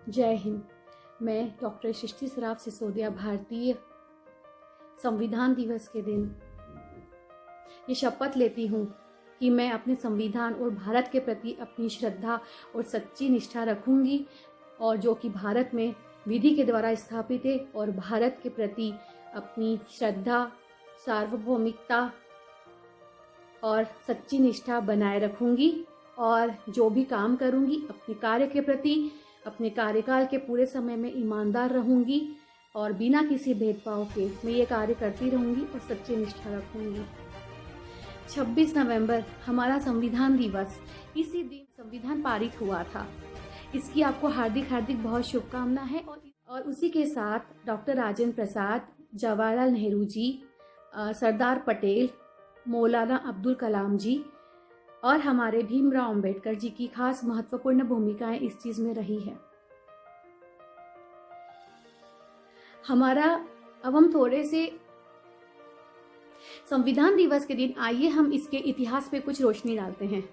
जय हिंद। मैं डॉक्टर सृष्टि सराफ सिसोदिया भारतीय संविधान दिवस के दिन ये शपथ लेती हूँ कि मैं अपने संविधान और भारत के प्रति अपनी श्रद्धा और सच्ची निष्ठा रखूँगी, और जो कि भारत में विधि के द्वारा स्थापित है, और भारत के प्रति अपनी श्रद्धा, सार्वभौमिकता और सच्ची निष्ठा बनाए रखूँगी। और जो भी काम करूँगी अपने कार्य के प्रति, अपने कार्यकाल के पूरे समय में ईमानदार रहूँगी और बिना किसी भेदभाव के मैं ये कार्य करती रहूँगी और सच्ची निष्ठा रखूँगी। 26 नवंबर हमारा संविधान दिवस, इसी दिन संविधान पारित हुआ था। इसकी आपको हार्दिक बहुत शुभकामना है। और उसी के साथ डॉक्टर राजेंद्र प्रसाद, जवाहरलाल नेहरू जी, सरदार पटेल, मौलाना अब्दुल कलाम जी और हमारे भीमराव अंबेडकर जी की खास महत्वपूर्ण भूमिकाएं इस चीज में रही है। अब हम थोड़े से संविधान दिवस के दिन आइए हम इसके इतिहास पे कुछ रोशनी डालते हैं।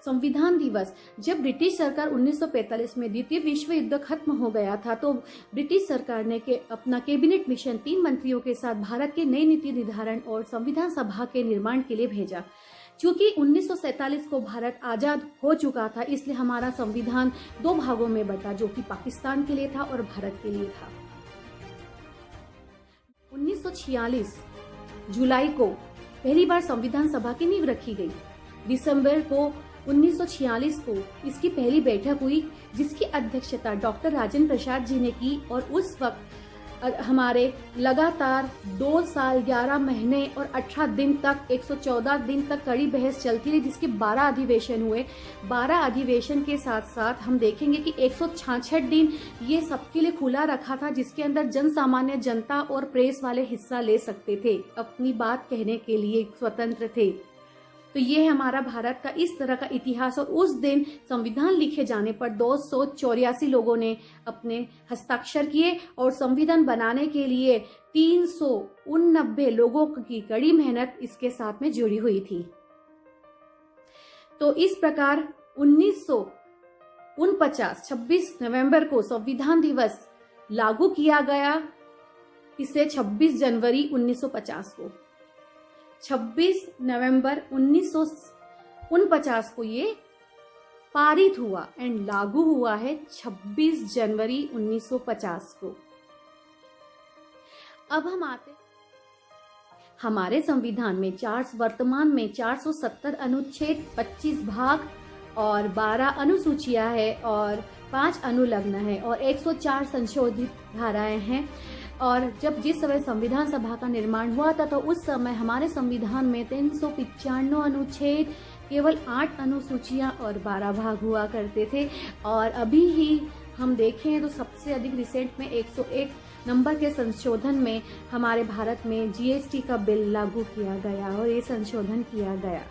संविधान दिवस, जब ब्रिटिश सरकार 1945 में द्वितीय विश्व युद्ध खत्म हो गया था, तो ब्रिटिश सरकार ने अपना कैबिनेट मिशन 3 मंत्रियों के साथ भारत के नई नीति निर्धारण और संविधान सभा के निर्माण के लिए भेजा। क्योंकि 1947 को भारत आजाद हो चुका था, इसलिए हमारा संविधान 2 भागों में बटा, जो कि पाकिस्तान के लिए था और भारत के लिए था। 1946 जुलाई को पहली बार संविधान सभा की नींव रखी गई। दिसंबर को 1946 को इसकी पहली बैठक हुई, जिसकी अध्यक्षता डॉक्टर राजेंद्र प्रसाद जी ने की। और उस वक्त हमारे लगातार 2 साल 11 महीने और 18 दिन तक 114 दिन तक कड़ी बहस चलती रही, जिसके 12 अधिवेशन हुए। 12 अधिवेशन के साथ साथ हम देखेंगे कि 166 दिन ये सबके लिए खुला रखा था, जिसके अंदर जन सामान्य जनता और प्रेस वाले हिस्सा ले सकते थे, अपनी बात कहने के लिए स्वतंत्र थे। तो ये है हमारा भारत का इस तरह का इतिहास। और उस दिन संविधान लिखे जाने पर 284 लोगों ने अपने हस्ताक्षर किए और संविधान बनाने के लिए 389 लोगों की कड़ी मेहनत इसके साथ में जुड़ी हुई थी। तो इस प्रकार 1949 26 नवंबर को संविधान दिवस लागू किया गया। इसे 26 जनवरी 1950 को 26 नवंबर 1949 को ये पारित हुआ एंड लागू हुआ है 26 जनवरी 1950 को। अब हम आते हमारे संविधान में वर्तमान में 470 अनुच्छेद, 25 भाग और 12 अनुसूचियां हैं और 5 अनुलग्न है और 104 संशोधित धाराएं हैं। और जिस समय संविधान सभा का निर्माण हुआ था, तो उस समय हमारे संविधान में 395 अनुच्छेद, केवल 8 अनुसूचियां और 12 भाग हुआ करते थे। और अभी ही हम देखें तो सबसे अधिक रिसेंट में 101 नंबर के संशोधन में हमारे भारत में जीएसटी का बिल लागू किया गया और ये संशोधन किया गया।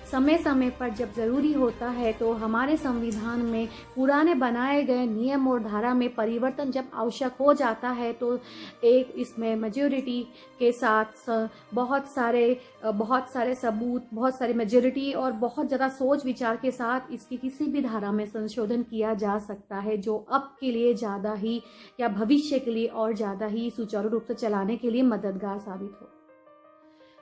समय समय पर जब जरूरी होता है तो हमारे संविधान में पुराने बनाए गए नियम और धारा में परिवर्तन जब आवश्यक हो जाता है, तो एक इसमें मेजॉरिटी के साथ बहुत सारे सबूत, बहुत सारी मेजॉरिटी और बहुत ज़्यादा सोच विचार के साथ इसकी किसी भी धारा में संशोधन किया जा सकता है, जो अब के लिए ज़्यादा ही या भविष्य के लिए और ज़्यादा ही सुचारू रूप से चलाने के लिए मददगार साबित हो।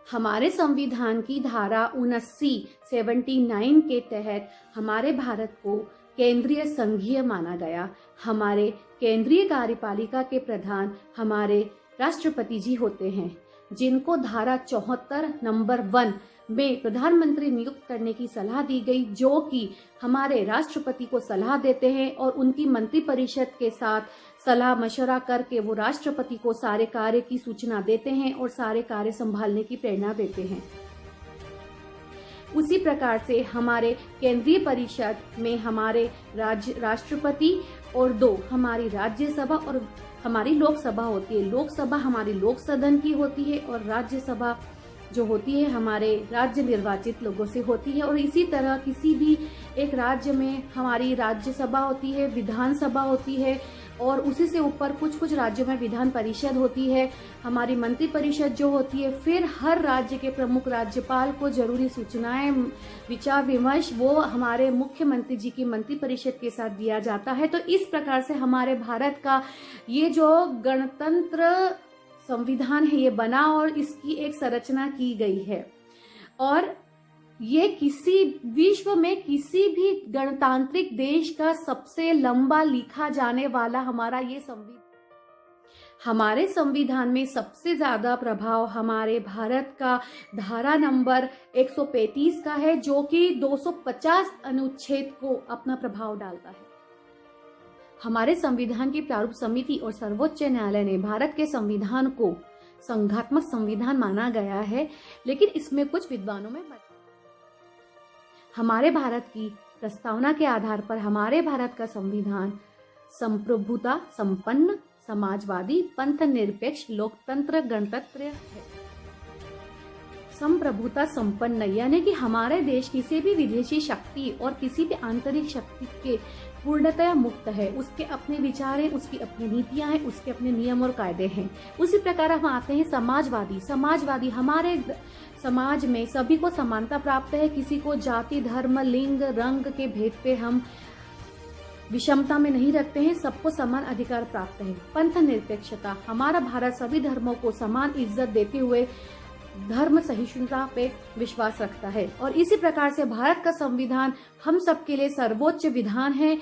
हमारे संविधान की धारा 79 के तहत हमारे भारत को केंद्रीय संघीय माना गया। हमारे केंद्रीय कार्यपालिका के प्रधान हमारे राष्ट्रपति जी होते हैं, जिनको धारा 74 नंबर 1 में प्रधानमंत्री नियुक्त करने की सलाह दी गई, जो कि हमारे राष्ट्रपति को सलाह देते हैं और उनकी मंत्रिपरिषद के साथ सलाह मशवरा करके वो राष्ट्रपति को सारे कार्य की सूचना देते हैं और सारे कार्य संभालने की प्रेरणा देते हैं। उसी प्रकार से हमारे केंद्रीय परिषद में हमारे राष्ट्रपति और 2 हमारी राज्यसभा और हमारी लोकसभा होती है। लोकसभा हमारी लोक सदन की होती है और राज्यसभा जो होती है हमारे राज्य निर्वाचित लोगों से होती है। और इसी तरह किसी भी एक राज्य में हमारी राज्यसभा होती है, विधानसभा होती है, और उसी से ऊपर कुछ कुछ राज्यों में विधान परिषद होती है, हमारी मंत्री परिषद जो होती है। फिर हर राज्य के प्रमुख राज्यपाल को जरूरी सूचनाएं, विचार विमर्श वो हमारे मुख्यमंत्री जी की मंत्री परिषद के साथ दिया जाता है। तो इस प्रकार से हमारे भारत का ये जो गणतंत्र संविधान है ये बना और इसकी एक संरचना की गई है। और ये किसी विश्व में किसी भी गणतांत्रिक देश का सबसे लंबा लिखा जाने वाला हमारा ये संविधान। हमारे संविधान में सबसे ज्यादा प्रभाव हमारे भारत का धारा नंबर 135 का है, जो कि 250 अनुच्छेद को अपना प्रभाव डालता है। हमारे संविधान की प्रारूप समिति और सर्वोच्च न्यायालय ने भारत के संविधान को संघात्मक संविधान माना गया है, लेकिन इसमें कुछ विद्वानों में हमारे भारत की प्रस्तावना के आधार पर हमारे भारत का संविधान संप्रभुता संपन्न, समाजवादी, पंथ निरपेक्ष, लोकतंत्र, गणतंत्र है। संप्रभुता संपन्न यानी कि हमारे देश किसी भी विदेशी शक्ति और किसी भी आंतरिक शक्ति के पूर्णतया मुक्त है। उसके अपने विचार हैं, उसकी अपनी नीतियां हैं, उसके अपने नियम और कायदे हैं। उसी प्रकार हम आते हैं समाजवादी। समाजवादी हमारे समाज में सभी को समानता प्राप्त है, किसी को जाति, धर्म, लिंग, रंग के भेद पे हम विषमता में नहीं रखते हैं, सबको समान अधिकार प्राप्त है। पंथ निरपेक्षता हमारा भारत सभी धर्मों को समान इज्जत देते हुए धर्म सहिष्णुता पे विश्वास रखता है। और इसी प्रकार से भारत का संविधान हम सबके लिए सर्वोच्च विधान है।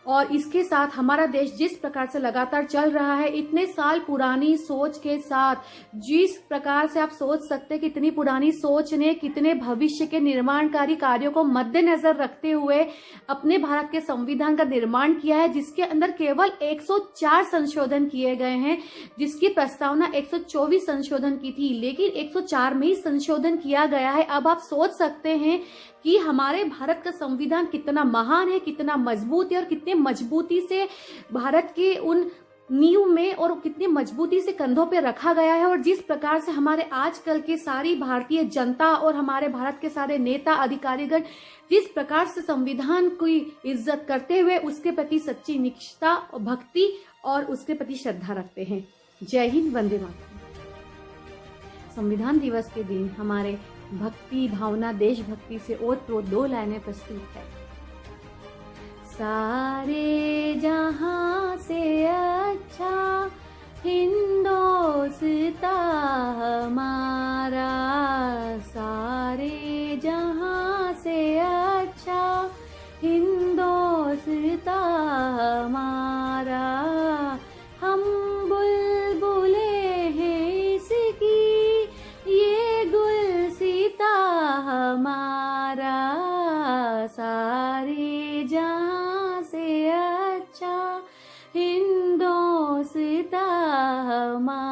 और इसके साथ हमारा देश जिस प्रकार से लगातार चल रहा है, इतने साल पुरानी सोच के साथ, जिस प्रकार से आप सोच सकते हैं कि इतनी पुरानी सोच ने कितने भविष्य के निर्माणकारी कार्यों को मद्देनजर रखते हुए अपने भारत के संविधान का निर्माण किया है, जिसके अंदर केवल 104 संशोधन किए गए हैं, जिसकी प्रस्तावना 124 संशोधन की थी, लेकिन 104 में ही संशोधन किया गया है। अब आप सोच सकते हैं कि हमारे भारत का संविधान कितना महान है, कितना मजबूत है, और कितने मजबूती से भारत के उन नींव में और कितनी मजबूती से कंधों पे रखा गया है। और जिस प्रकार से हमारे आजकल के सारी भारतीय जनता और हमारे भारत के सारे नेता अधिकारीगण जिस प्रकार से संविधान की इज्जत करते हुए उसके प्रति सच्ची निष्ठा और भक्ति और उसके प्रति श्रद्धा रखते हैं। जय हिंद, वंदे मातरम। संविधान दिवस के दिन हमारे भक्ति भावना देशभक्ति से ओतप्रोत 2 लाइनें प्रस्तुत है। सारे जहां से अच्छा हिंदोस्तां हमारा, सारे जहां से अच्छा हिंदोस्तां हमारा। हम बुलबुले हैं इसकी, ये गुलसिता हमारा, सारे जहां से अच्छा हिंदोस्तां हमारा।